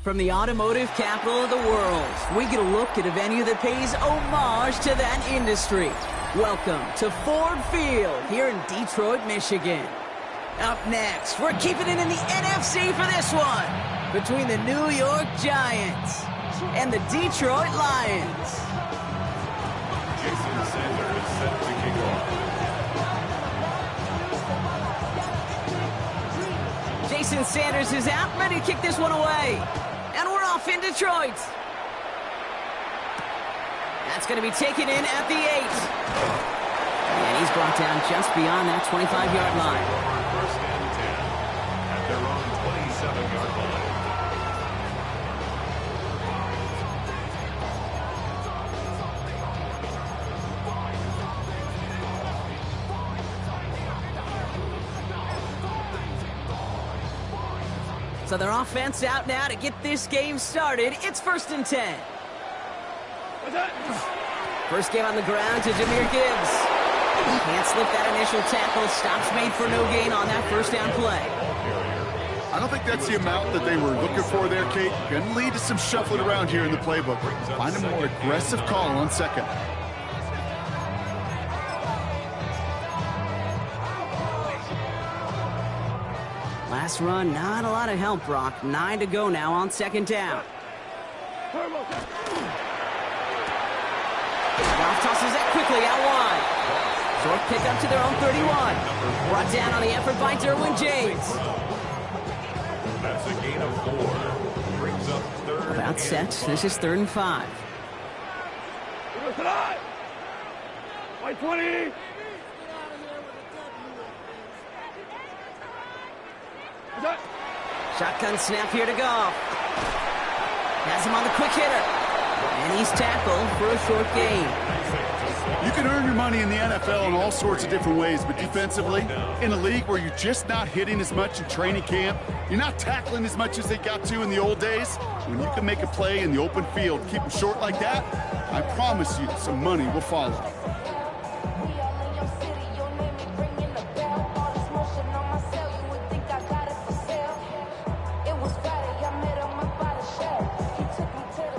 From the automotive capital of the world, we get a look at a venue that pays homage to that industry. Welcome to Ford Field here in Detroit, Michigan. Up next, we're keeping it in the NFC for this one, between the New York Giants and the Detroit Lions. Jason Sanders is set to kick off. Jason Sanders is out, ready to kick this one away. And we're off in Detroit. That's going to be taken in at the 8. And he's brought down just beyond that 25-yard line. First and 10 at their own 27-yard line. So their offense out now to get this game started. It's 1st and 10. First game on the ground to Jahmyr Gibbs. Can't slip that initial tackle. Stops made for no gain on that first down play. I don't think that's the amount that they were looking for there, Kate. Going to lead to some shuffling around here in the playbook. Find a more aggressive call on second. Last run, not a lot of help, Brock. 9 to go now on 2nd down. Goff tosses that quickly out wide. Short pickup to their own 31. Brought down on the effort by Derwin James. That's a gain of 4. Brings up 3rd. About set. This is 3rd and 5. White 20. Shotgun snap here to Goff. Has him on the quick hitter. And he's tackled for a short gain. You can earn your money in the NFL in all sorts of different ways, but defensively, in a league where you're just not hitting as much in training camp, you're not tackling as much as they got to in the old days, when you can make a play in the open field, keep them short like that, I promise you some money will follow.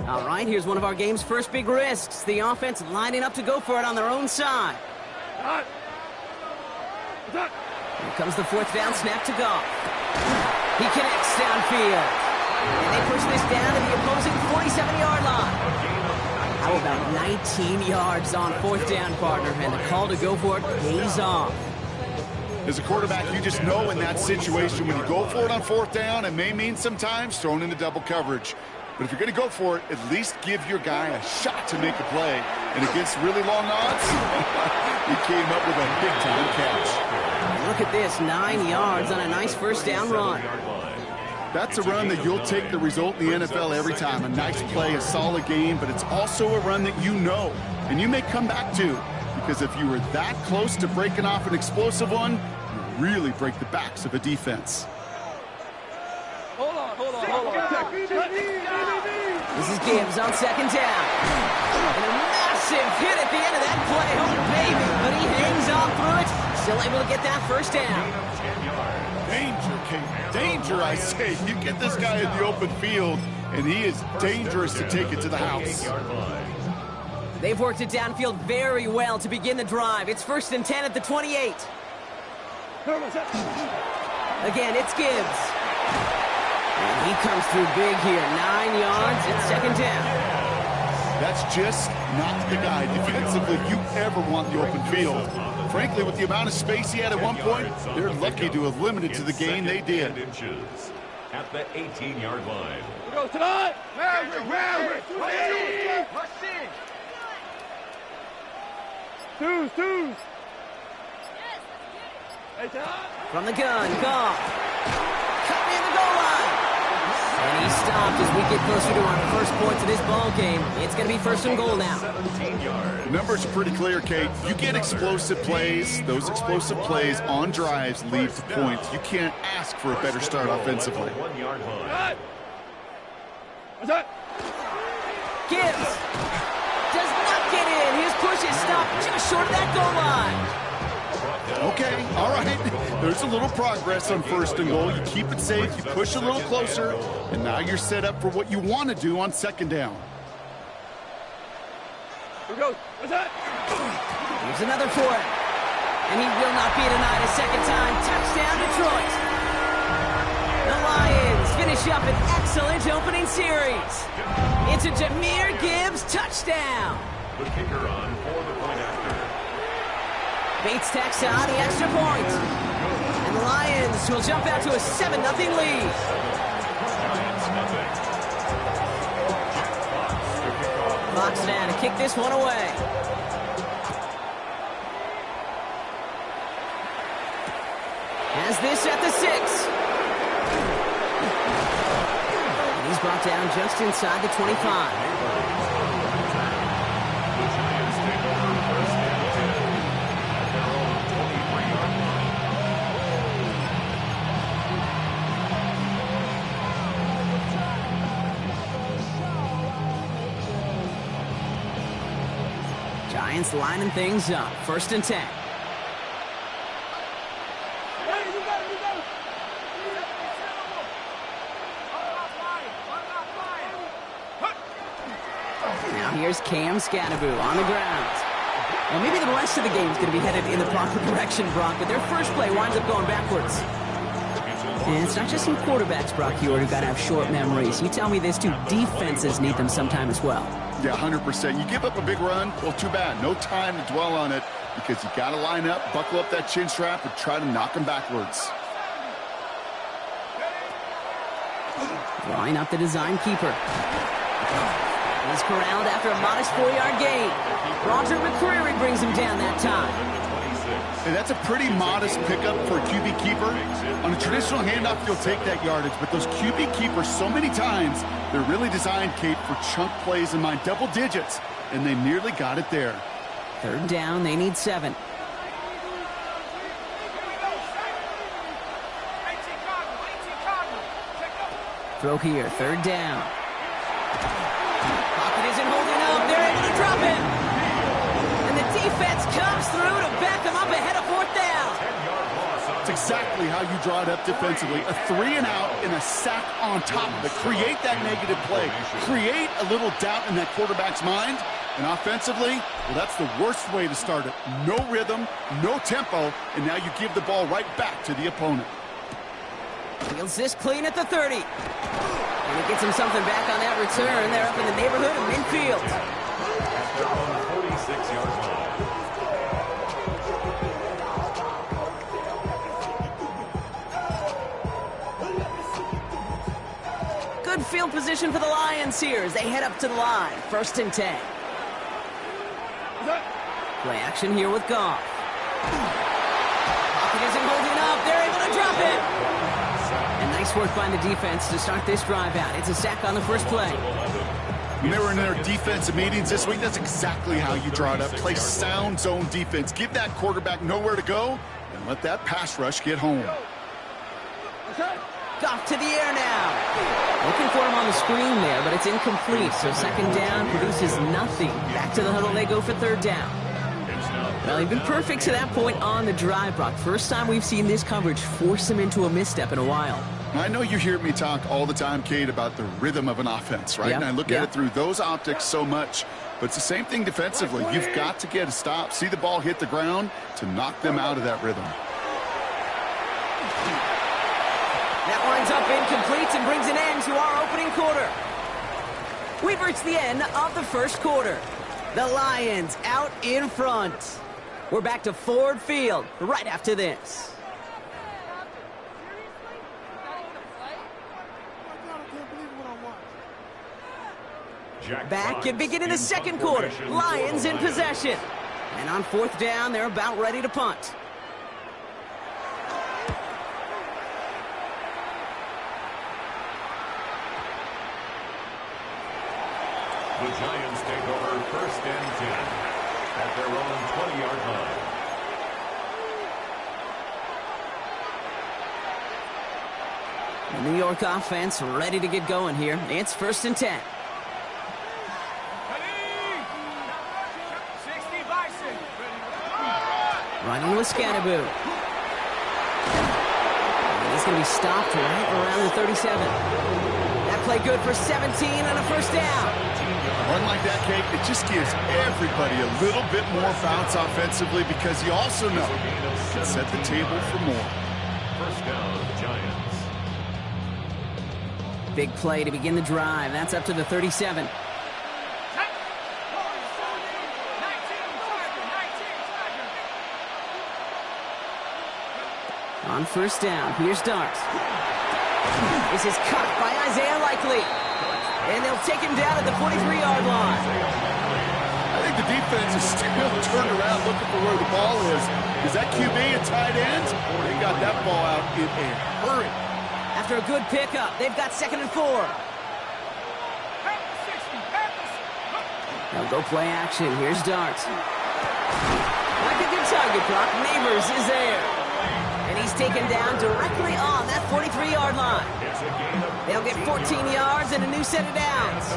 All right, here's one of our game's first big risks. The offense lining up to go for it on their own side. Here comes the 4th down snap to Goff. He connects downfield. And they push this down to the opposing 47-yard line. How about 19 yards on 4th down, partner? And the call to go for it pays off. As a quarterback, you just know in that situation when you go for it on 4th down, it may mean sometimes thrown into double coverage. But if you're going to go for it, at least give your guy a shot to make a play. And against really long odds, he came up with a big-time catch. Look at this, 9 yards on a nice first down run. That's a run that you'll take the result in the NFL every time. A nice play, a solid game, but it's also a run that you know and you may come back to. Because if you were that close to breaking off an explosive one, you really break the backs of a defense. Hold on. This is Gibbs on 2nd down. And a massive hit at the end of that play. Oh, baby. But he hangs on through it. Still able to get that first down. Danger, Kate. Danger, I say. You get this guy in the open field, and he is dangerous to take it to the house. They've worked it downfield very well to begin the drive. It's 1st and 10 at the 28. Again, it's Gibbs. And he comes through big here. 9 yards and 2nd down. That's just not the guy defensively you ever want in the open field. Frankly, with the amount of space he had at one point, they're lucky to have limited to the game they did. At the 18-yard line. Go tonight. Twos. From the gun, Goff. Cut near the goal line. And he stopped as we get closer to our first points of this ball game. It's going to be 1st and goal now. The numbers are pretty clear, Kate. You get explosive plays. Those explosive plays on drives lead to points. You can't ask for a better start offensively. 1-yard line. Gibbs does not get in. His push is stopped just short of that goal line. Okay, all right. There's a little progress on 1st and goal. You keep it safe, you push a little closer, and now you're set up for what you want to do on 2nd down. Here we go. What's that? Here's another for it. And he will not be denied a second time. Touchdown, Detroit. The Lions finish up an excellent opening series. It's a Jahmyr Gibbs touchdown. The kicker on for the point after. Bates tacks on the extra point. And the Lions will jump out to a 7-0 lead. Fox now to kick this one away. Has this at the 6. And he's brought down just inside the 25. Giants lining things up. 1st and 10. Now here's Cam Scannaboo on the ground. Well, maybe the rest of the game is going to be headed in the proper direction, Brock, but their first play winds up going backwards. And it's not just some quarterbacks, Brock, who got to have short memories. You tell me this too, defenses need them sometime as well. Yeah, 100%. You give up a big run, well, too bad. No time to dwell on it because you got to line up, buckle up that chin strap, and try to knock them backwards. Line up the design keeper. He's corralled after a modest 4-yard gain. Roger McCreary brings him down that time. And that's a pretty modest pickup for a QB keeper. On a traditional handoff, you'll take that yardage, but those QB keepers, so many times, they're really designed, Kate, for chunk plays in mind, double digits, and they nearly got it there. 3rd down, they need 7. Throw here, 3rd down. Pocket isn't holding up, they're able to drop it. And the defense comes through to back them up ahead of 4th down. That's exactly how you draw it up defensively. A 3-and-out and a sack on top of it. Create that negative play. Create a little doubt in that quarterback's mind. And offensively, well, that's the worst way to start it. No rhythm, no tempo, and now you give the ball right back to the opponent. Fields this clean at the 30. And he gets him something back on that return. They're up in the neighborhood of midfield. They're on the 46-yard line. Good field position for the Lions here as they head up to the line. 1st and 10. Play action here with Goff. Pocket isn't holding up. They're able to drop it. And nice work by the defense to start this drive out. It's a sack on the first play. When they were in their defensive meetings this week, that's exactly how you draw it up. Play sound zone defense. Give that quarterback nowhere to go and let that pass rush get home. Goff to the air now. Looking for him on the screen there, but it's incomplete. So 2nd down produces nothing. Back to the huddle they go for 3rd down. Well, he's been perfect to that point on the drive, Brock. First time we've seen this coverage force him into a misstep in a while. I know you hear me talk all the time, Kate, about the rhythm of an offense, right? And I look at it through those optics so much. But it's the same thing defensively. You've got to get a stop, see the ball hit the ground to knock them out of that rhythm. That winds up incomplete and brings an end to our opening quarter. We've reached the end of the first quarter. The Lions out in front. We're back to Ford Field right after this. Back and beginning the second quarter. Lions in possession. And on 4th down, they're about ready to punt. The Giants take over 1st and 10 at their own 20-yard line. The New York offense ready to get going here. It's 1st and 10. Running with Scannaboo. He's going to be stopped right around the 37. That play good for 17 and a first down. Run like that, Kate, it just gives everybody a little bit more bounce offensively because you also know you can set the table for more. First down, Giants. Big play to begin the drive. That's up to the 37. On first down, here's Darts. This is cut by Isaiah Likely. And they'll take him down at the 43-yard line. I think the defense is still turned around looking for where the ball is. Is that QB a tight end? They got that ball out in a hurry. After a good pickup, they've got 2nd and 4. They'll go play action. Here's Darts. Like a good target, Brock. Neighbors is there. And he's taken down directly on that 43-yard line. They'll get 14 yards and a new set of downs.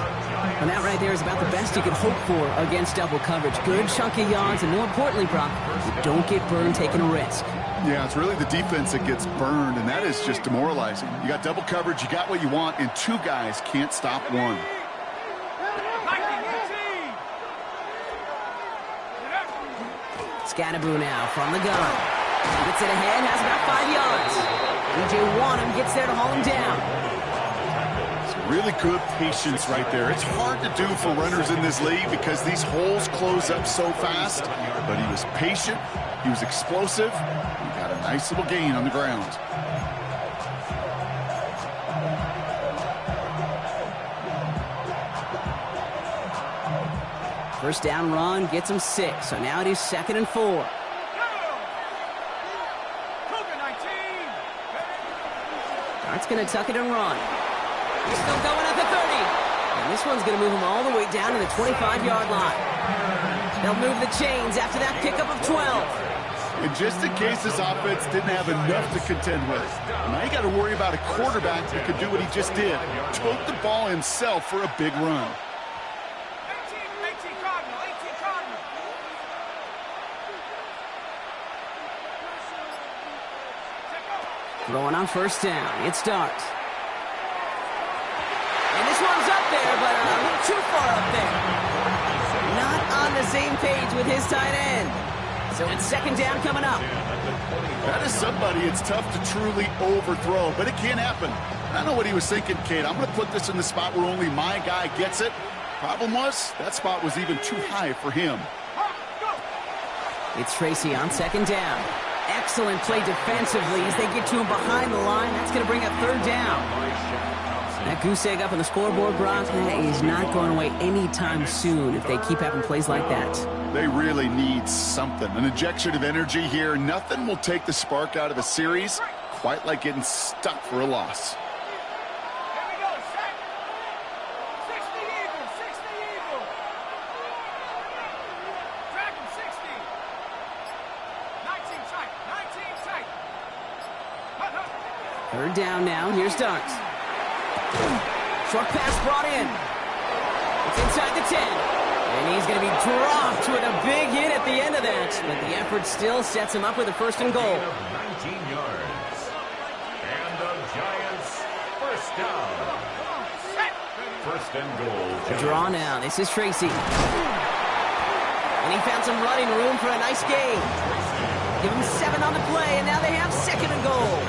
And that right there is about the best you can hope for against double coverage. Good chunky yards, and more importantly, Brock, you don't get burned taking a risk. Yeah, it's really the defense that gets burned, and that is just demoralizing. You got double coverage, you got what you want, and two guys can't stop one. Scannaboo now from the gun. Gets it ahead, has about 5 yards. E.J. Wanham gets there to haul him down. Really good patience right there. It's hard to do for runners in this league because these holes close up so fast. But he was patient, he was explosive, he got a nice little gain on the ground. First down run gets him 6, so now it is 2nd and 4. Dart's going to tuck it and run. He's still going at the 30. And this one's going to move him all the way down to the 25-yard line. They'll move the chains after that pickup of 12. And just in case this offense didn't have enough to contend with, now you got to worry about a quarterback that could do what he just did. Tote the ball himself for a big run. Throwing on first down. It starts. And this one's up there, but a little too far up there. Not on the same page with his tight end. So it's 2nd down coming up. That is somebody it's tough to truly overthrow, but it can happen. I don't know what he was thinking, Kate. I'm going to put this in the spot where only my guy gets it. Problem was, that spot was even too high for him. It's Tracy on 2nd down. Excellent play defensively as they get to him behind the line. That's going to bring up 3rd down. That goose egg up on the scoreboard, Brock, that is not going away anytime soon if they keep having plays like that. They really need something. An injection of energy here. Nothing will take the spark out of a series quite like getting stuck for a loss. Third down now. Here's Darts. Short pass brought in. It's inside the 10. And he's going to be dropped with a big hit at the end of that. But the effort still sets him up with a 1st and goal. 19 yards. And the Giants first down. 1st and goal. The draw now. This is Tracy. And he found some running room for a nice gain. Give him 7 on the play, and now they have 2nd and goal.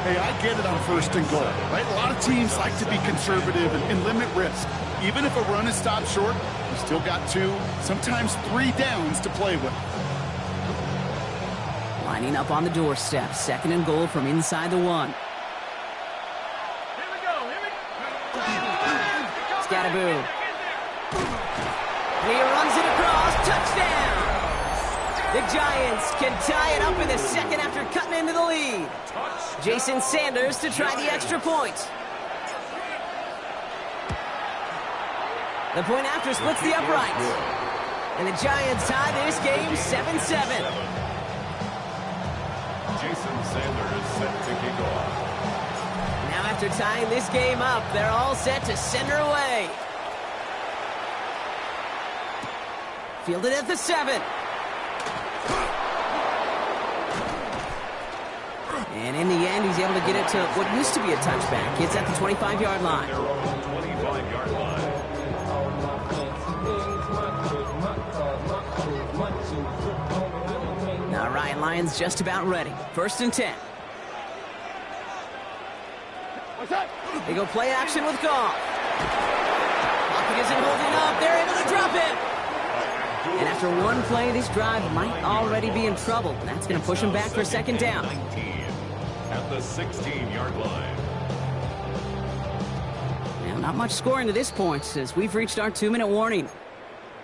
Hey, I get it on 1st and goal, right? A lot of teams like to be conservative and limit risk. Even if a run is stopped short, you still got 2, sometimes 3 downs to play with. Lining up on the doorstep. 2nd and goal from inside the 1. Scannaboo. And he runs it across. Touchdown! The Giants can tie it up in the 2nd after cutting into the lead. Jason Sanders to try the extra point. The point after splits the uprights. And the Giants tie this game 7-7. Jason Sanders set to kick off. Now after tying this game up, they're all set to send her away. Fielded at the 7. And in the end, he's able to get it to what used to be a touchback. It's at the 25-yard line. Their own 25-yard line. All right, Lions just about ready. 1st and 10. What's that? They go play action with Goff. Pocket isn't holding up. They're able to drop it. And after one play, this drive might already be in trouble. That's going to push him back for 2nd down. 19 at the 16-yard line. Now, not much scoring to this point as we've reached our 2-minute warning.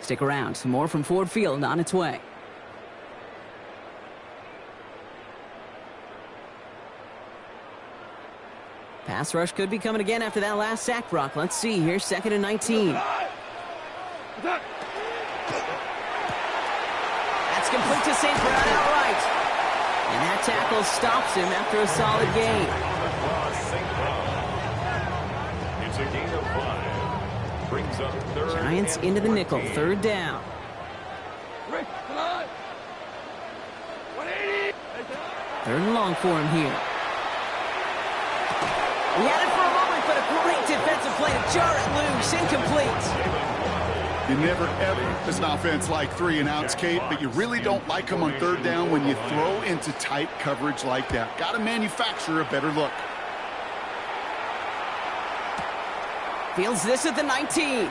Stick around. Some more from Ford Field on its way. Pass rush could be coming again after that last sack, Brock. Let's see here. 2nd and 19. That's complete to St. Brown outright. And that tackle stops him after a solid gain. It's a gain of 5. Brings up 3rd. Giants into the nickel. 3rd down. 3rd and long for him here. He had it for a moment, but a great defensive play to jar it loose. Incomplete. You never, ever as an offense like 3-and-outs, Kate, but you really don't like them on 3rd down when you throw into tight coverage like that. Got to manufacture a better look. Fields this at the 19. And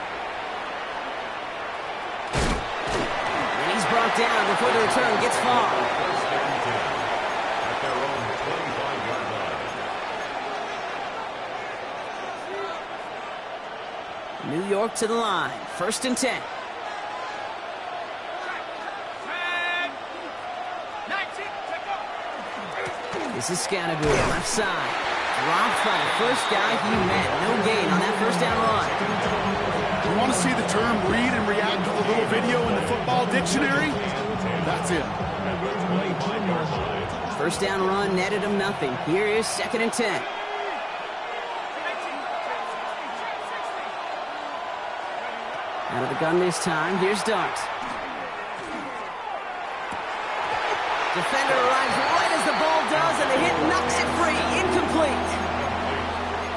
he's brought down before the return gets far. At their own 25-yard line. New York to the line. 1st and 10. This is Scannaboo, left side. Dropped by the first guy he met. No gain on that 1st down run. You want to see the term read and react to the little video in the football dictionary? That's it. 1st down run netted him nothing. Here is 2nd and 10. Out of the gun this time. Here's Dart. Defender arrives right as the ball does, and the hit knocks it free. Incomplete.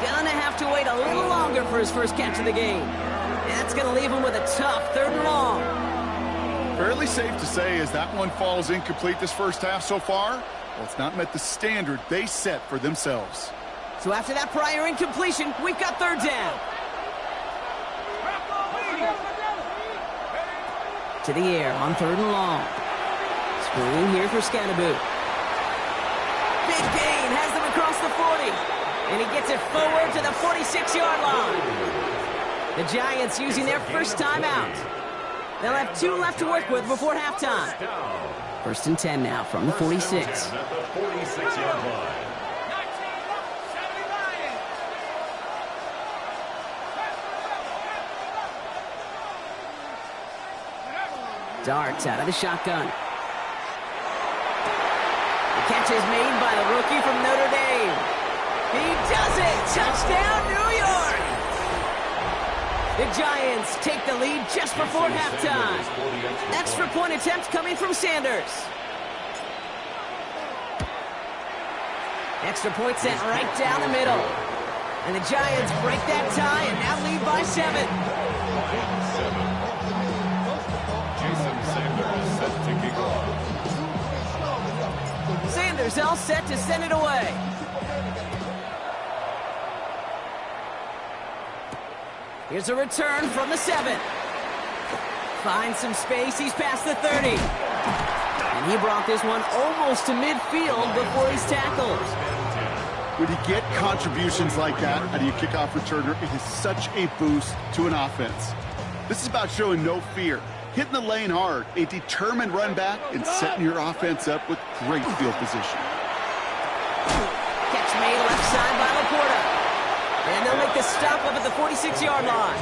Gonna have to wait a little longer for his first catch of the game. That's gonna leave him with a tough 3rd and long. Fairly safe to say as that one falls incomplete this first half so far, well, it's not met the standard they set for themselves. So after that prior incompletion, we've got 3rd down. To the air on 3rd and long. Screen here for Scannaboo. Big gain has them across the 40. And he gets it forward to the 46-yard line. The Giants using their first timeout. They'll have 2 left to work with before halftime. 1st and 10 now from the 46. At the 46-yard line. Darts out of the shotgun. The catch is made by the rookie from Notre Dame. He does it! Touchdown, New York! The Giants take the lead just before halftime. Extra point attempt coming from Sanders. Extra point sent right down the middle. And the Giants break that tie and now lead by 7. Sanders all set to send it away. Here's a return from the 7. Finds some space. He's past the 30. And he brought this one almost to midfield before he's tackled. When you get contributions like that out of your kickoff returner, it is such a boost to an offense. This is about showing no fear, hitting the lane hard, a determined run back, and setting your offense up with great field position. Catch made left side by Laporta. And they'll make the stop up at the 46-yard line.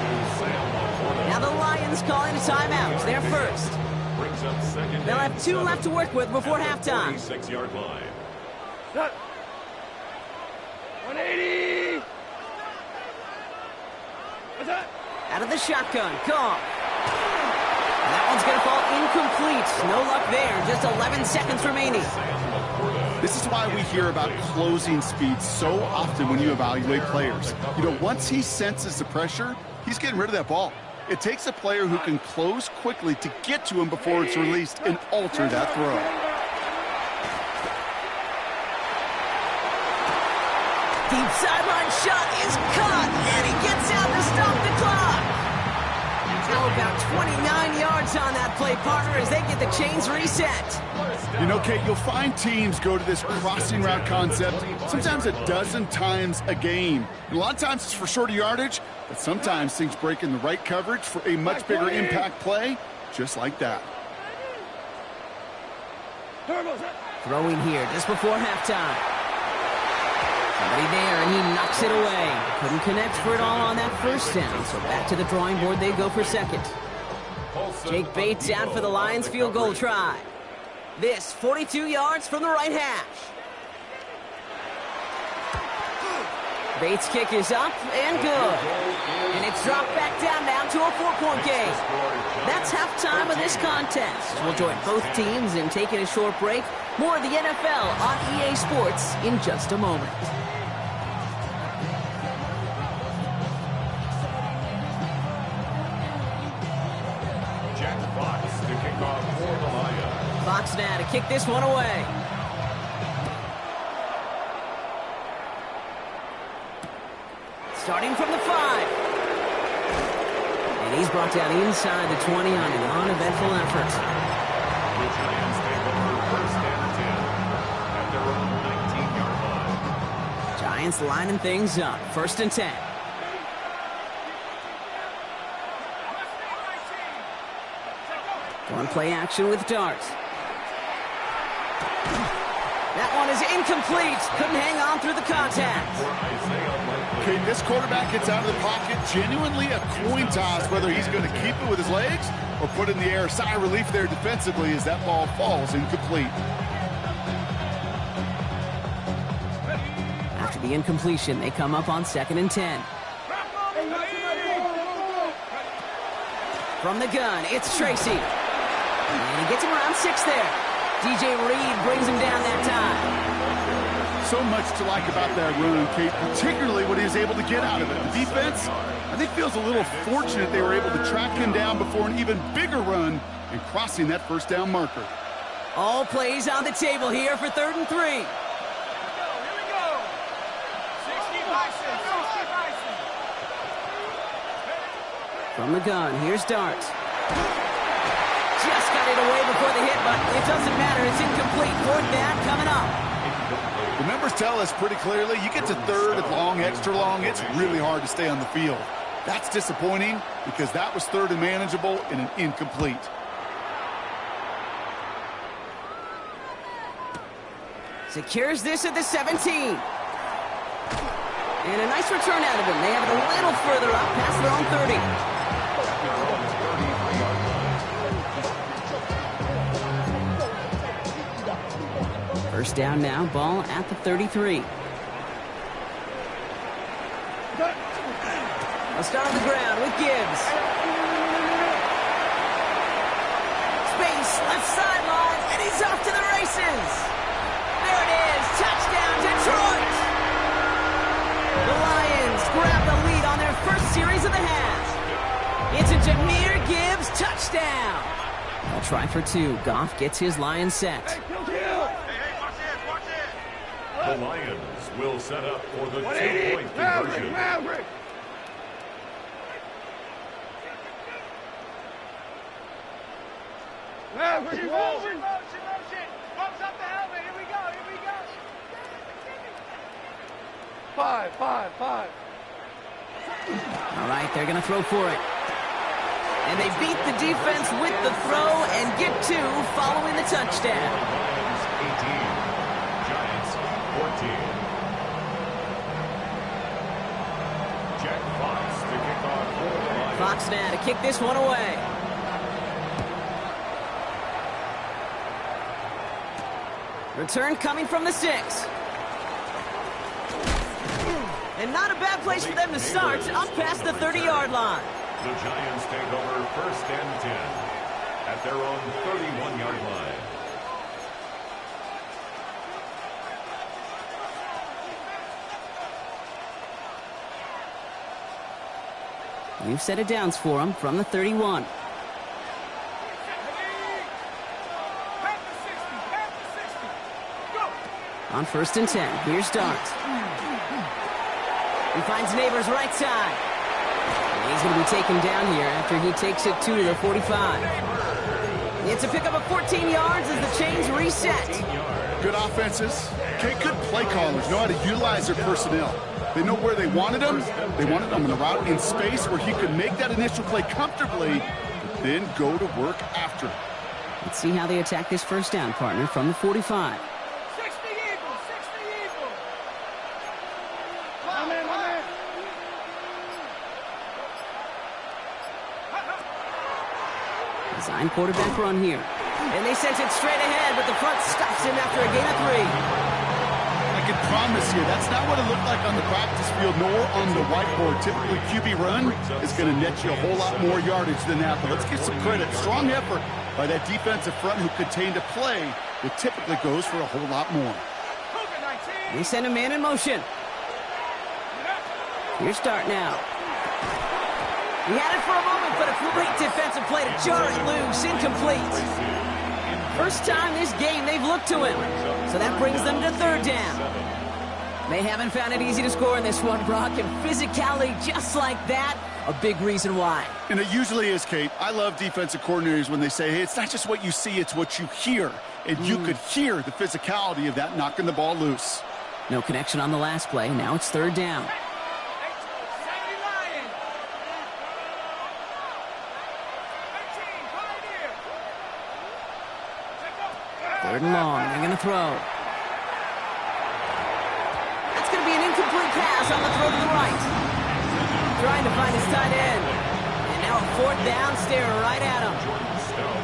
Now the Lions calling a timeout. They're first. They'll have 2 left to work with before halftime. 46-yard line. 180. What's that? Out of the shotgun. Goff. That one's going to fall incomplete. No luck there. Just 11 seconds remaining. This is why we hear about closing speed so often when you evaluate players. You know, once he senses the pressure, he's getting rid of that ball. It takes a player who can close quickly to get to him before it's released and alter that throw. Deep sideline shot is caught, and he gets out to stop the clock. Now about 29 yards on that play, partner, as they get the chains reset. You know, Kate, you'll find teams go to this crossing route concept sometimes a dozen times a game. And a lot of times it's for shorter yardage, but sometimes things break in the right coverage for a much bigger impact play, just like that. Throwing here just before halftime. Somebody there, and he knocks it away. Couldn't connect for it all on that first down, so back to the drawing board they go for second. Jake Bates out for the Lions field goal try. This 42 yards from the right hash. Bates' kick is up and good. And it's dropped back down now to a 4-point game. That's halftime of this contest. We'll join both teams in taking a short break. More of the NFL on EA Sports in just a moment. Fox now to kick this one away. Starting from the 5. And he's brought down inside the 20 on an uneventful effort. The Giants take over first and 10 at their own 19-yard line. Giants lining things up. First and 10. One play action with darts. That one is incomplete. Couldn't hang on through the contact. Okay, this quarterback gets out of the pocket. Genuinely a coin toss whether he's going to keep it with his legs or put it in the air. Sigh of relief there defensively as that ball falls incomplete. After the incompletion, they come up on 2nd and 10. From the gun, it's Tracy. And he gets him around 6 there. DJ Reed brings him down that time. So much to like about that run, Kate, particularly what he was able to get out of it. The defense, I think, feels a little fortunate they were able to track him down before an even bigger run and crossing that first down marker. All plays on the table here for 3rd and 3. Here we go. 60 Bison. From the gun, here's Dart. Just got it away before the hit, but it doesn't matter. It's incomplete. 4th down coming up. The numbers tell us pretty clearly, you get to 3rd and long, extra long, it's really hard to stay on the field. That's disappointing because that was 3rd and manageable and an incomplete. Secures this at the 17. And a nice return out of him. They have it a little further up past their own 30. First down now, ball at the 33. A start on the ground with Gibbs. Space, left sideline, and he's off to the races. There it is, touchdown Detroit. The Lions grab the lead on their first series of the half. It's a Jahmyr Gibbs touchdown. They'll try for 2. Goff gets his Lions set. The Lions will set up for the 2-point conversion. Maverick. Motion. Bumps up the helmet. Here we go. 5. All right, they're going to throw for it. And they beat the defense with the throw and get 2 following the touchdown. Lions 18, Giants 14. Jack Fox to kick off for the Lions. Fox now to kick this one away. Return coming from the 6. And not a bad place for them to start, up past the 30-yard line. The Giants take over first and 10 at their own 31-yard line. New set of downs for him from the 31. On 1st and 10, here's Dart. He finds Neighbors right side. And he's going to be taken down here after he takes it to the 45. It's a pickup of 14 yards as the chains reset. Good offenses. Okay, good play callers know how to utilize their personnel. They know where they wanted them. They wanted them in a route in space where he could make that initial play comfortably, but then go to work after. Let's see how they attack this first down, partner, from the 45. 60 Eagles, 60 Eagles. My man, my man. Design quarterback run here. And they sent it straight ahead, but the front stops him after a gain of 3. I can promise you, that's not what it looked like on the practice field nor on the whiteboard. Typically, QB run is going to net you a whole lot more yardage than that. But let's give some credit. Strong effort by that defensive front who contained a play that typically goes for a whole lot more. They send a man in motion. Here's Dart now. He had it for a moment, but a great defensive play to jar it loose. Incomplete. First time this game they've looked to him. So that brings them to 3rd down. They haven't found it easy to score in this one, Brock, and physicality just like that, a big reason why. And it usually is, Kate. I love defensive coordinators when they say, hey, it's not just what you see, it's what you hear. And you could hear the physicality of that knocking the ball loose. No connection on the last play. Now it's 3rd down. 3rd and long. They're going to throw. That's going to be an incomplete pass on the throw to the right. Trying to find his tight end. And now a 4th down, staring right at him.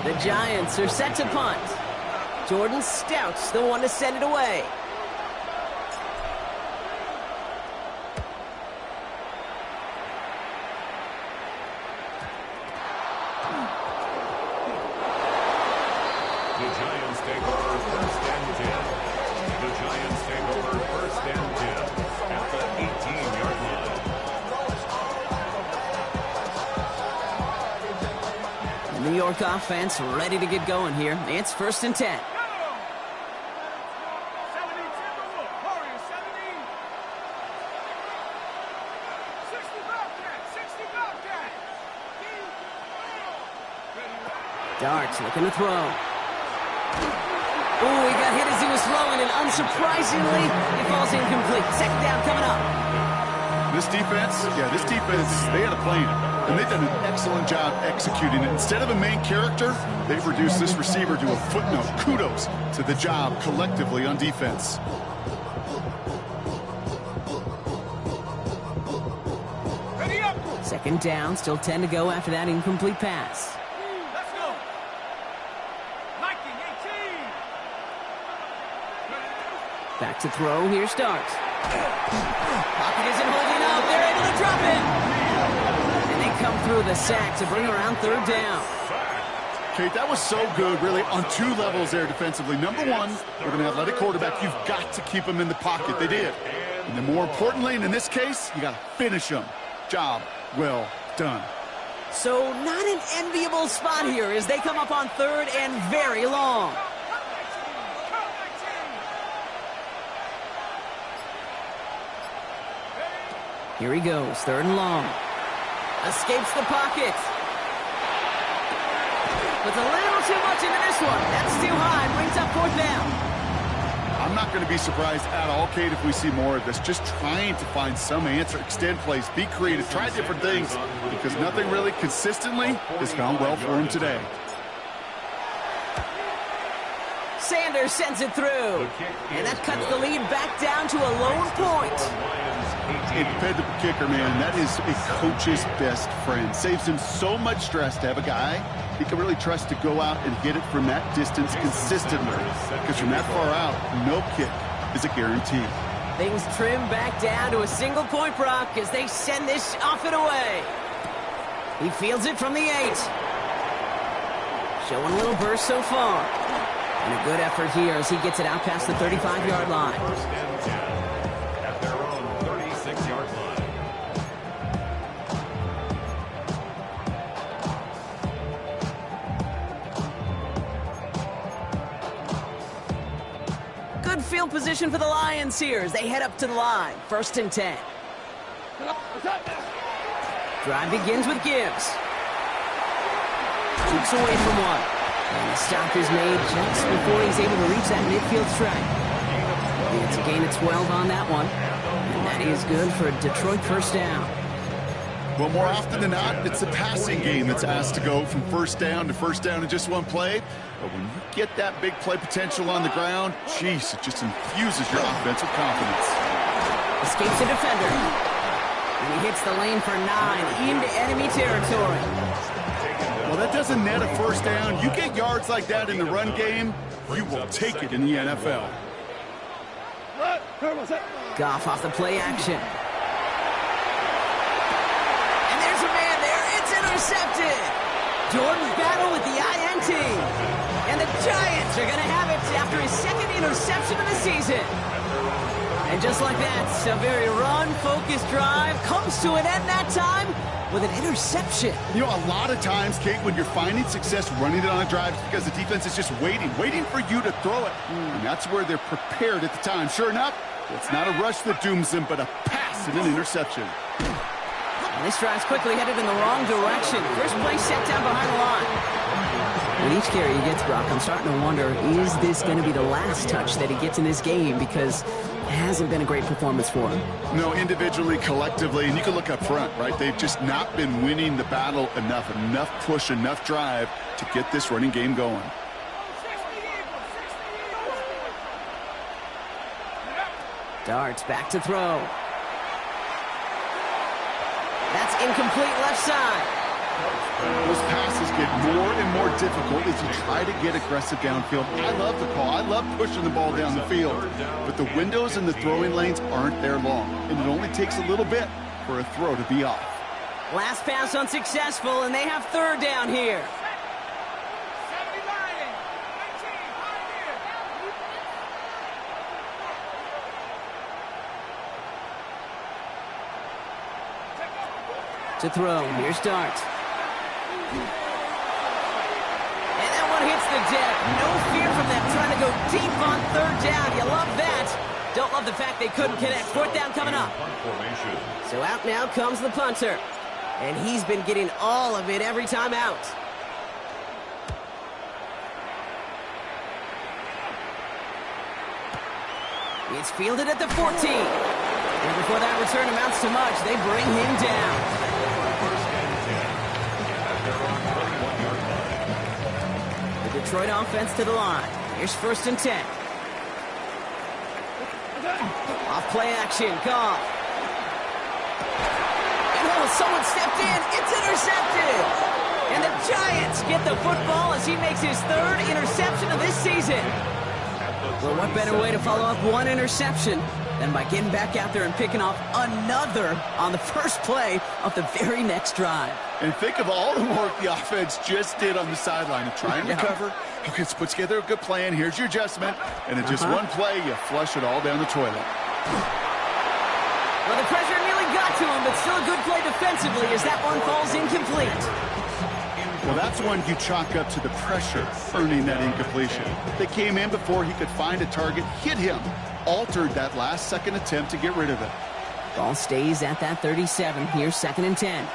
The Giants are set to punt. Jordan Stout's the one to send it away. New York offense ready to get going here. It's 1st and 10. Dart looking to throw. Ooh, he got hit as he was throwing, and unsurprisingly, he falls incomplete. 2nd down coming up. This defense, they had a plan. And they've done an excellent job executing it. Instead of a main character, they've reduced this receiver to a footnote. Kudos to the job collectively on defense. Ready up. 2nd down, still 10 to go after that incomplete pass. Let's go. 19, 18. Back to throw, here's Dart. Pocket isn't holding up, they're able to drop it. Come through the sack to bring around 3rd down. Kate, that was so good, really, on 2 levels there defensively. Number one, with an athletic quarterback, you've got to keep him in the pocket. They did. And then more importantly, and in this case, you got to finish him. Job well done. So not an enviable spot here as they come up on 3rd and very long. Here he goes, 3rd and long. Escapes the pocket. Puts a little too much into this one. That's too high. Brings up 4th down. I'm not going to be surprised at all, Kate, if we see more of this. Just trying to find some answer, extend plays, be creative, try different things, because nothing really consistently has gone well for him today. Sanders sends it through. And that cuts the lead back down to a lone point. A dependable kicker, man, that is a coach's best friend. Saves him so much stress to have a guy he can really trust to go out and hit it from that distance consistently. Because from that far out, no kick is a guarantee. Things trim back down to a single point, Brock, as they send this off and away. He fields it from the 8. Showing a little burst so far. And a good effort here as he gets it out past the 35-yard line. field position for the Lions here as they head up to the line. 1st and 10. Drive begins with Gibbs. Keeps away from one. And the stop is made just before he's able to reach that midfield strike. It's a gain of 12 on that one. And that is good for a Detroit 1st down. Well, more often than not, it's the passing game that's asked to go from 1st down to 1st down in just one play. But when you get that big play potential on the ground, geez, it just infuses your offense with confidence. Escapes a defender. And he hits the lane for 9 into enemy territory. Well, that doesn't net a 1st down. You get yards like that in the run game, you will take it in the NFL. Goff off the play action. And there's a man there. It's intercepted. Jordan's battle with the INT. And the Giants are going to have it after his 2nd interception of the season. And just like that, a very run-focused drive comes to an end that time with an interception. You know, a lot of times, Kate, when you're finding success running it on a drive, it's because the defense is just waiting for you to throw it. And that's where they're prepared at the time. Sure enough, it's not a rush that dooms them, but a pass and an interception. And this drive's quickly headed in the wrong direction. First play set down behind the line. With each carry he gets, Brock, I'm starting to wonder, is this going to be the last touch that he gets in this game? Because it hasn't been a great performance for him. No, individually, collectively, and you can look up front, right? They've just not been winning the battle enough push, enough drive to get this running game going. Darts back to throw. That's incomplete left side. Those passes get more and more difficult as you try to get aggressive downfield. I love the call. I love pushing the ball down the field. But the windows in the throwing lanes aren't there long, and it only takes a little bit for a throw to be off. Last pass unsuccessful, and they have 3rd down here. To throw, here's Dart. And that one hits the deck. No fear from them trying to go deep on 3rd down. You love that. Don't love the fact they couldn't connect. 4th down coming up. So out now comes the punter. And he's been getting all of it every time out. It's fielded at the 14. And before that return amounts to much, they bring him down. The Detroit offense to the line. Here's 1st and 10. Off play action, Goff. Oh, someone stepped in. It's intercepted. And the Giants get the football as he makes his 3rd interception of this season. Well, what better way to follow up one interception than by getting back out there and picking off another on the first play of the very next drive. And think of all the work the offense just did on the sideline to try and recover. Okay, let's put together a good plan. Here's your adjustment. And in just one play, you flush it all down the toilet. Well, the pressure nearly got to him, but still a good play defensively as that one falls incomplete. Well, that's one you chalk up to the pressure earning that incompletion. They came in before he could find a target, hit him, altered that last-second attempt to get rid of it. Ball stays at that 37. Here's 2nd and 10.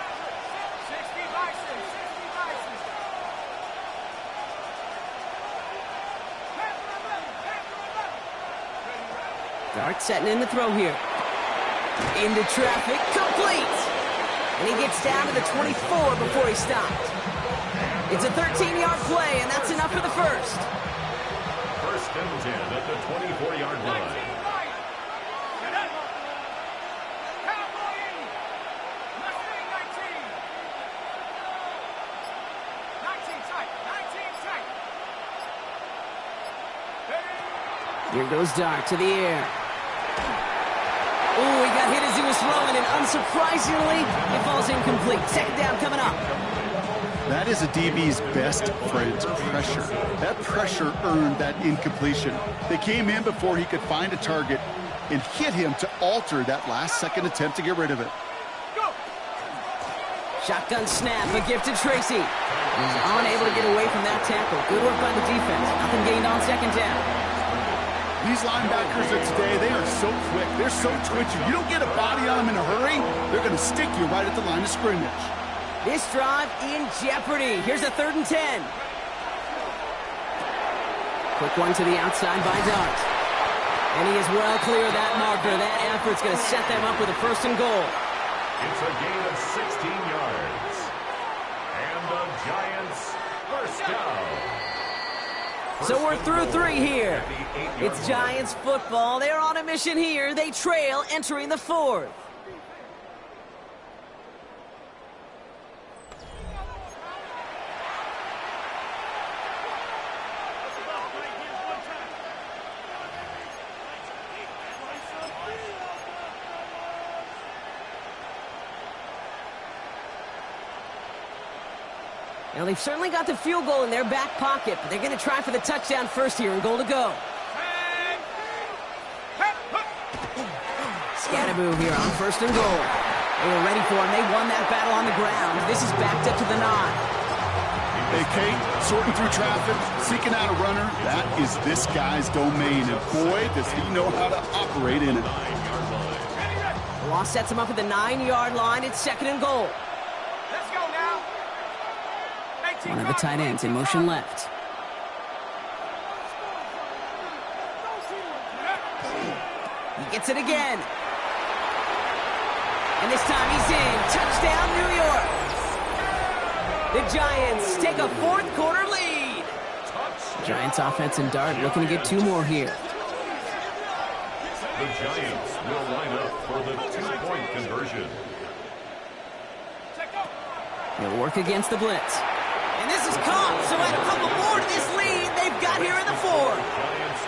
Dart setting in the throw here. Into traffic, complete! And he gets down to the 24 before he stopped. It's a 13-yard play, and that's enough for the 1st. 1st and 10 at the 24-yard line. Here goes Dart to the air. Oh, he got hit as he was throwing, and unsurprisingly, it falls incomplete. 2nd down coming up. That is a DB's best friend, pressure. That pressure earned that incompletion. They came in before he could find a target and hit him to alter that last-second attempt to get rid of it. Shotgun snap, a gift to Tracy. He's unable to get away from that tackle. Good work by the defense. Nothing gained on 2nd down. These linebackers of today, they are so quick. They're so twitchy. You don't get a body on them in a hurry, they're going to stick you right at the line of scrimmage. This drive in jeopardy. Here's a 3rd and 10. Quick one to the outside by Dart. And he is well clear of that marker. That effort's going to set them up with a 1st and goal. It's a gain of 16 yards. And the Giants first down. So we're through 3 here. It's Giants football. They're on a mission here. They trail entering the 4th. Now, they've certainly got the field goal in their back pocket, but they're going to try for the touchdown first here and goal to go. Scatterboo here on 1st and goal. They were ready for him. They won that battle on the ground. This is backed up to the 9. Hey, Kate, sorting through traffic, seeking out a runner, that is this guy's domain, and boy, does he know how to operate in it. The loss sets him up at the 9-yard line. It's 2nd and goal. Let's go now. One of the tight ends in motion left. He gets it again. And this time he's in. Touchdown, New York. The Giants take a 4th quarter lead. Giants offense and Dart looking to get 2 more here. The Giants will line up for the 2-point conversion. He'll work against the blitz. And this is caught, so add a couple more to this lead they've got here in the 4th.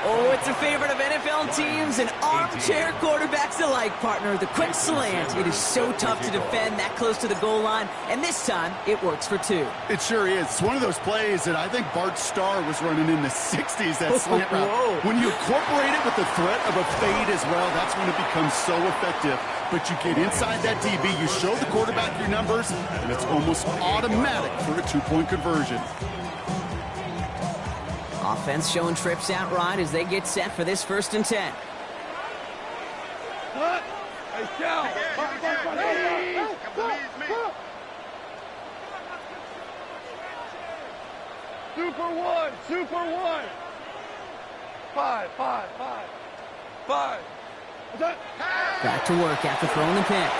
Oh, it's a favorite of NFL teams and armchair quarterbacks alike, partner. The quick slant. It is so tough to defend that close to the goal line, and this time it works for 2. It sure is. It's one of those plays that I think Bart Starr was running in the 60s, that slant route. When you incorporate it with the threat of a fade as well, that's when it becomes so effective. But you get inside that DB, you show the quarterback your numbers, and it's almost automatic for a 2-point conversion. Offense showing trips out right as they get set for this 1st and 10. Hey, Cal. Super one. 5. Back to work after throwing the pick.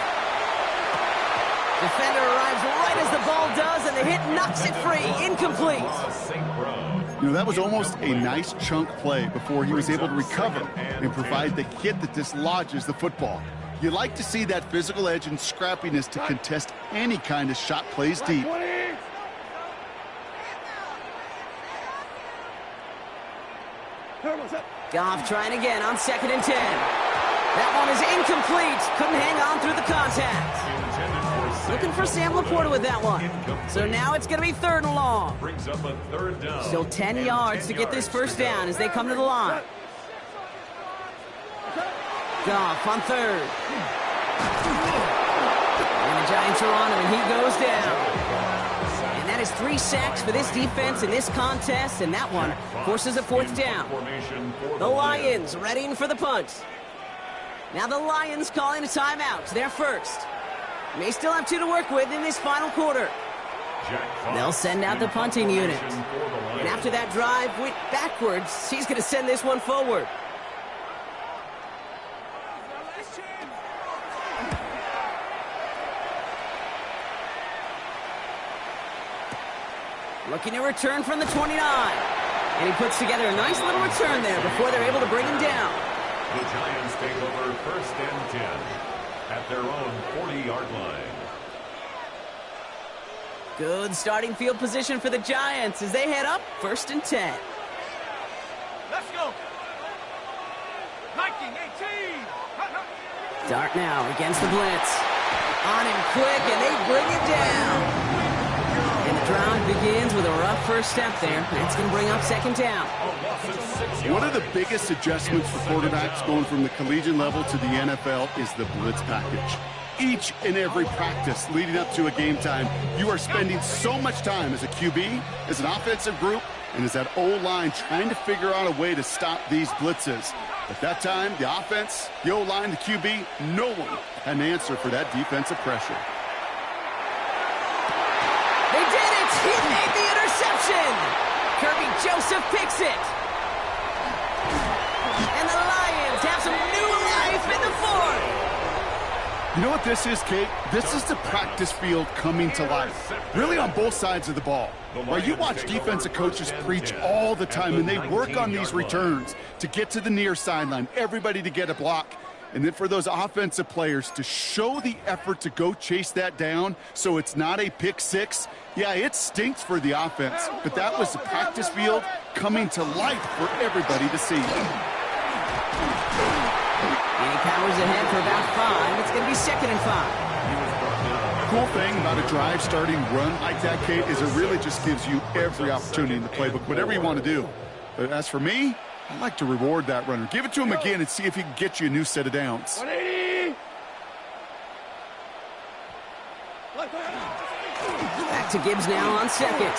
Defender arrives right as the ball does, and the hit knocks it free. Incomplete. You know, that was almost a nice chunk play before he was able to recover and provide the hit that dislodges the football. You like to see that physical edge and scrappiness to contest any kind of shot plays deep. Goff trying again on 2nd and 10. That one is incomplete. Couldn't hang on through the contact. Looking for Sam Laporta with that one. So now it's going to be 3rd and long. Brings up a 3rd down. Still 10 yards to get this 1st down as they come to the line. Goff on 3rd. And the Giants are on him, and he goes down. And that is 3 sacks for this defense in this contest, and that one forces a 4th down. The Lions readying for the punt. Now the Lions calling a timeout. They're first. May still have 2 to work with in this final quarter. They'll send out the punting unit. And after that drive went backwards, he's going to send this one forward. Looking to return from the 29. And he puts together a nice little return there before they're able to bring him down. The Giants take over 1st and 10 at their own 40-yard line. Good starting field position for the Giants as they head up 1st and 10. Let's go. 19, 18. Dart now against the blitz. On him quick, and they bring him down. And the drive begins with a rough first step there. That's going to bring up 2nd down. One of the biggest adjustments for quarterbacks going from the collegiate level to the NFL is the blitz package. Each and every practice leading up to a game time, you are spending so much time as a QB, as an offensive group, and as that O-line trying to figure out a way to stop these blitzes. At that time, the offense, the O-line, the QB, no one had an answer for that defensive pressure. They did it! He made the interception! Kirby Joseph picks it! And the Lions have some new life in the fourth! You know what this is, Kate? This is the practice field coming to life. Really on both sides of the ball. Where you watch defensive coaches preach all the time, and they work on these returns to get to the near sideline, everybody to get a block. And then for those offensive players to show the effort to go chase that down so it's not a pick six, yeah, it stinks for the offense. But that was the practice field coming to life for everybody to see. And he powers ahead for about 5. It's going to be 2nd and 5. Cool thing about a drive starting run like that, Kate, is it really just gives you every opportunity in the playbook, whatever you want to do. But as for me, I like to reward that runner. Give it to him again and see if he can get you a new set of downs. 180. Back to Gibbs now on 2nd.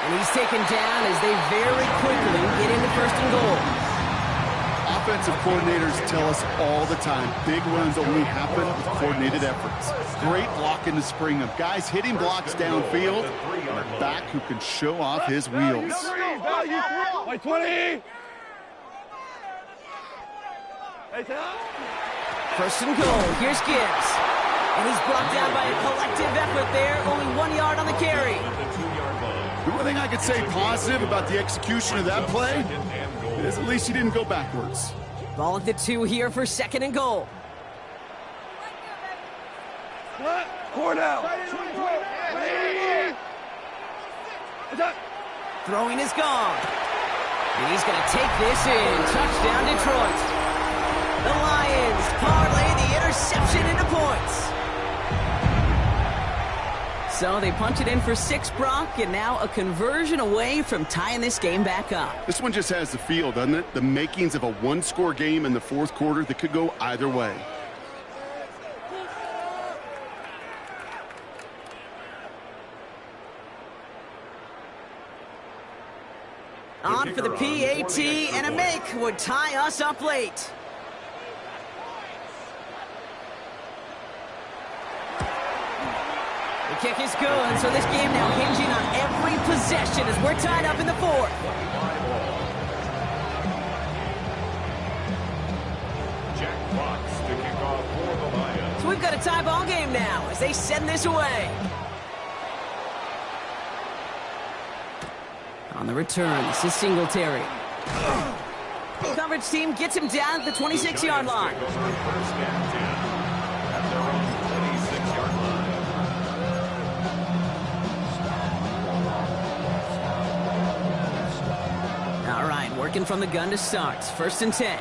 And he's taken down as they very quickly get into 1st and goal. Offensive coordinators tell us all the time, big runs only happen with coordinated efforts. Great block in the spring of guys hitting blocks downfield and a back who can show off his wheels. 20. 1st and goal. Here's Gibbs. And he's brought down by a collective effort there. Only 1 yard on the carry. The only thing I could say positive about the execution of that play is at least he didn't go backwards. Ball at the 2 here for 2nd and goal. Cornell. Throwing is gone. And he's going to take this in. Touchdown, Detroit. The Lions parlay the interception into points. So they punch it in for 6, Brock, and now a conversion away from tying this game back up. This one just has the feel, doesn't it? The makings of a one-score game in the 4th quarter that could go either way. On for the PAT, and a make would tie us up late. The kick is good, so this game now hinging on every possession as we're tied up in the 4th. Jack Fox to kick off for the Lions. So we've got a tie ball game now as they send this away. On the return, this is Singletary. Coverage team gets him down at the 26-yard line. All right, working from the gun to start. 1st and 10.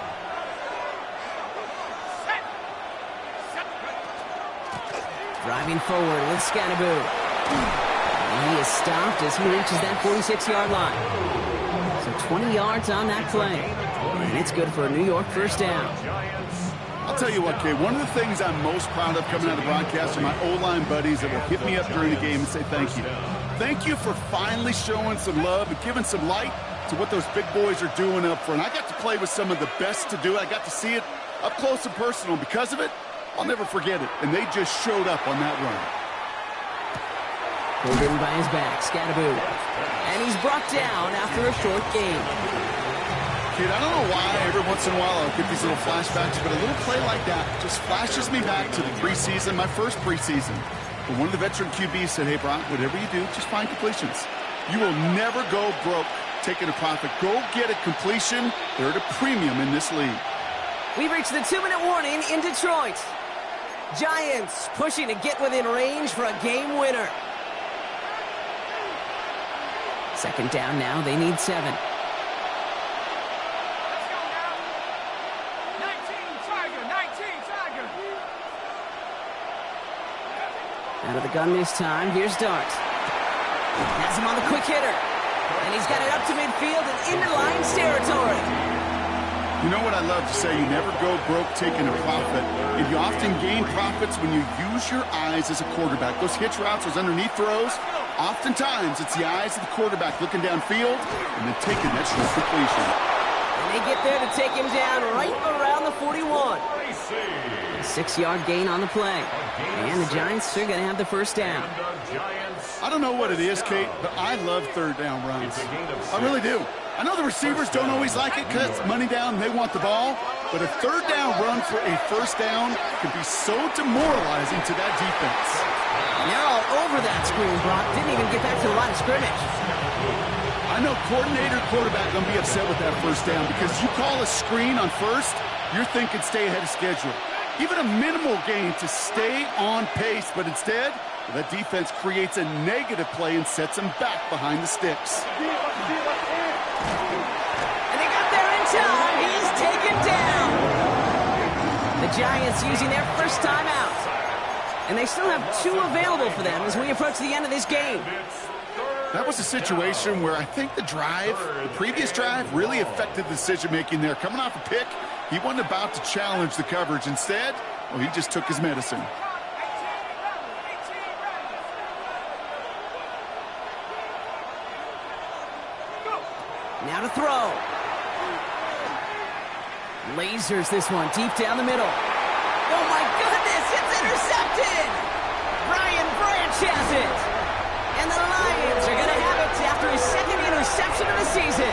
Driving forward with Scannaboo. And he is stopped as he reaches that 46-yard line. So 20 yards on that play. And it's good for a New York 1st down. I'll tell you what, Kay, one of the things I'm most proud of coming out of the broadcast are my O-line buddies that will hit me up during the game and say thank you. Thank you for finally showing some love and giving some light to what those big boys are doing up front. I got to play with some of the best to do it. I got to see it up close and personal. Because of it, I'll never forget it. And they just showed up on that run. Pulled in by his back, Scannaboo. And he's brought down after a short gain. Kid, I don't know why every once in a while I'll get these little flashbacks, but a little play like that just flashes me back to the preseason, my first preseason. But one of the veteran QBs said, hey, Brock, whatever you do, just find completions. You will never go broke taking a profit. Go get a completion. They're at a premium in this league. We've reached the 2-minute warning in Detroit. Giants pushing to get within range for a game winner. 2nd down now. They need 7. 19, Tiger. Out of the gun this time. Here's Dart. Has him on the quick hitter. And he's got it up to midfield and into Lions territory. You know what I love to say? You never go broke taking a profit. And you often gain profits when you use your eyes as a quarterback. Those hitch routes, those underneath throws, oftentimes it's the eyes of the quarterback looking downfield and then taking that short completion. And They get there to take him down right around the 41. 6-yard gain on the play. And the Giants are going to have the first down. I don't know what it is, Kate, but I love third down runs. I really do. I know the receivers don't always like it because it's money down and they want the ball, but a third down run for a first down can be so demoralizing to that defense. And they're all over that screen, Brock. Didn't even get back to the line of scrimmage. I know coordinator, quarterback going to be upset with that first down because you call a screen on first, you're thinking stay ahead of schedule. Even a minimal gain to stay on pace, but instead, that defense creates a negative play and sets them back behind the sticks. And they got there in time. He's taken down. The Giants using their first timeout. And they still have 2 available for them as we approach the end of this game. That was a situation where I think the previous drive, really affected the decision-making there. Coming off a pick, he wasn't about to challenge the coverage. Instead, well, he just took his medicine. Now to throw. Lasers this one deep down the middle. Oh my goodness, it's intercepted! Brian Branch has it! And the Lions are going to have it after his second interception of the season.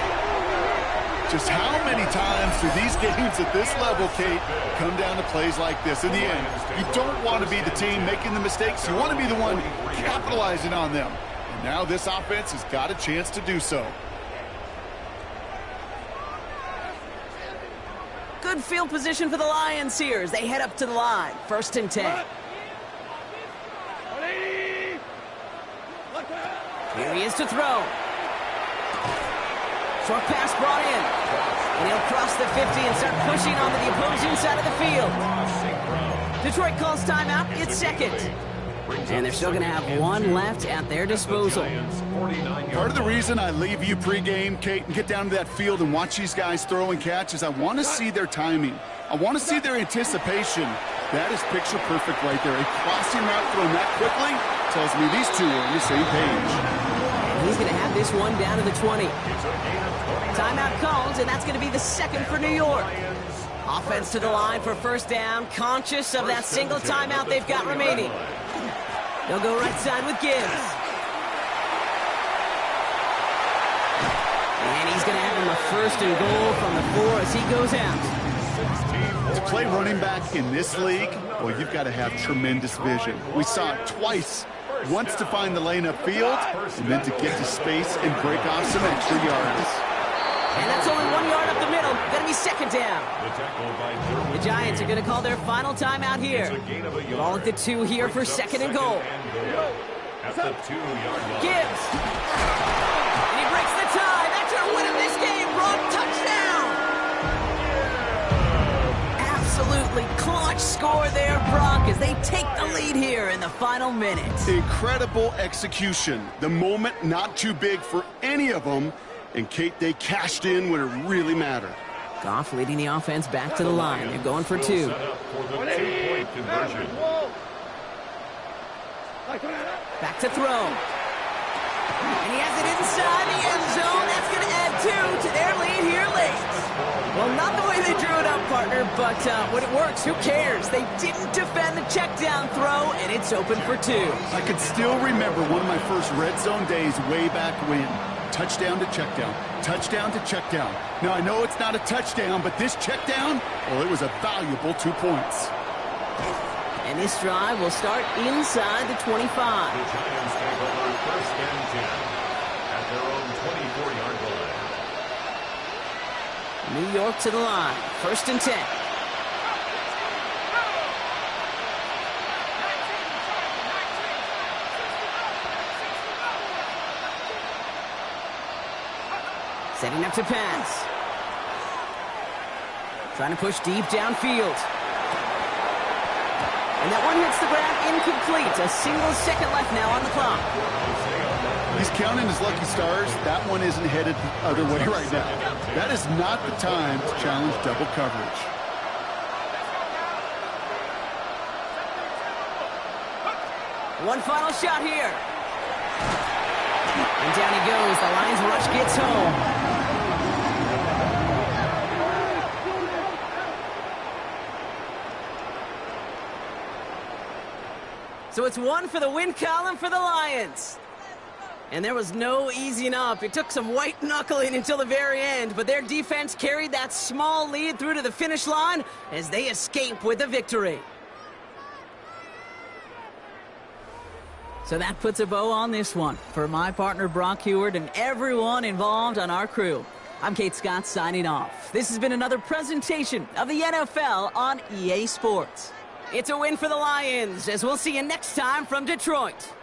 Just how many times do these games at this level, Kate, come down to plays like this? In the end, you don't want to be the team making the mistakes. You want to be the one capitalizing on them. And now this offense has got a chance to do so. Good field position for the Lions here as they head up to the line. 1st and 10. Here he is to throw. Short pass brought in. And he'll cross the 50 and start pushing onto the opposing side of the field. Detroit calls timeout. It's 2nd. And they're still going to have 1 left at their disposal. Part of the reason I leave you pregame, Kate, and get down to that field and watch these guys throw and catch is I want to see their timing. I want to see their anticipation. That is picture perfect right there. A crossing route thrown that quickly tells me these two are on the same page. And he's going to have this one down to the 20. Timeout calls, and that's going to be the 2nd for New York. Offense to the line for first down, conscious of that single timeout they've got remaining. They'll go right side with Gibbs. And he's going to have him a 1st and goal from the 4 as he goes out. To play running back in this league, well, you've got to have tremendous vision. We saw it twice. Once to find the lane upfield, and then to get to space and break off some extra yards. And that's only 1 yard up the middle. Going to be 2nd down. The Giants are going to call their final timeout here. Ball at the 2 here for 2nd and goal. At the 2-yard line. Gibbs. And he breaks the tie. That's our win of this game. Brock, touchdown. Absolutely clutch score there, Brock, as they take the lead here in the final minutes. Incredible execution. The moment not too big for any of them. And, Kate, they cashed in when it really mattered. Goff leading the offense back to the line. They're going for 2. Back to throw. And he has it inside the end zone. That's going to add 2 to their lead here late. Well, not the way they drew it up, partner, but when it works, who cares? They didn't defend the check down throw, and it's open for 2. I could still remember one of my first red zone days way back when. Touchdown to check down. Touchdown to check down. Now, I know it's not a touchdown, but this check down, well, it was a valuable 2 points. And this drive will start inside the 25. The Giants take over 1st and 10 at their own 24-yard line. New York to the line. 1st and 10. Setting up to pass. Trying to push deep downfield. And that one hits the ground incomplete. A single second left now on the clock. He's counting his lucky stars. That one isn't headed the other way right now. That is not the time to challenge double coverage. One final shot here. And down he goes. The Lions rush gets home. So it's one for the win column for the Lions. And there was no easing up. It took some white knuckling until the very end, but their defense carried that small lead through to the finish line as they escape with the victory. So that puts a bow on this one. For my partner Brock Heward and everyone involved on our crew, I'm Kate Scott signing off. This has been another presentation of the NFL on EA Sports. It's a win for the Lions, as we'll see you next time from Detroit.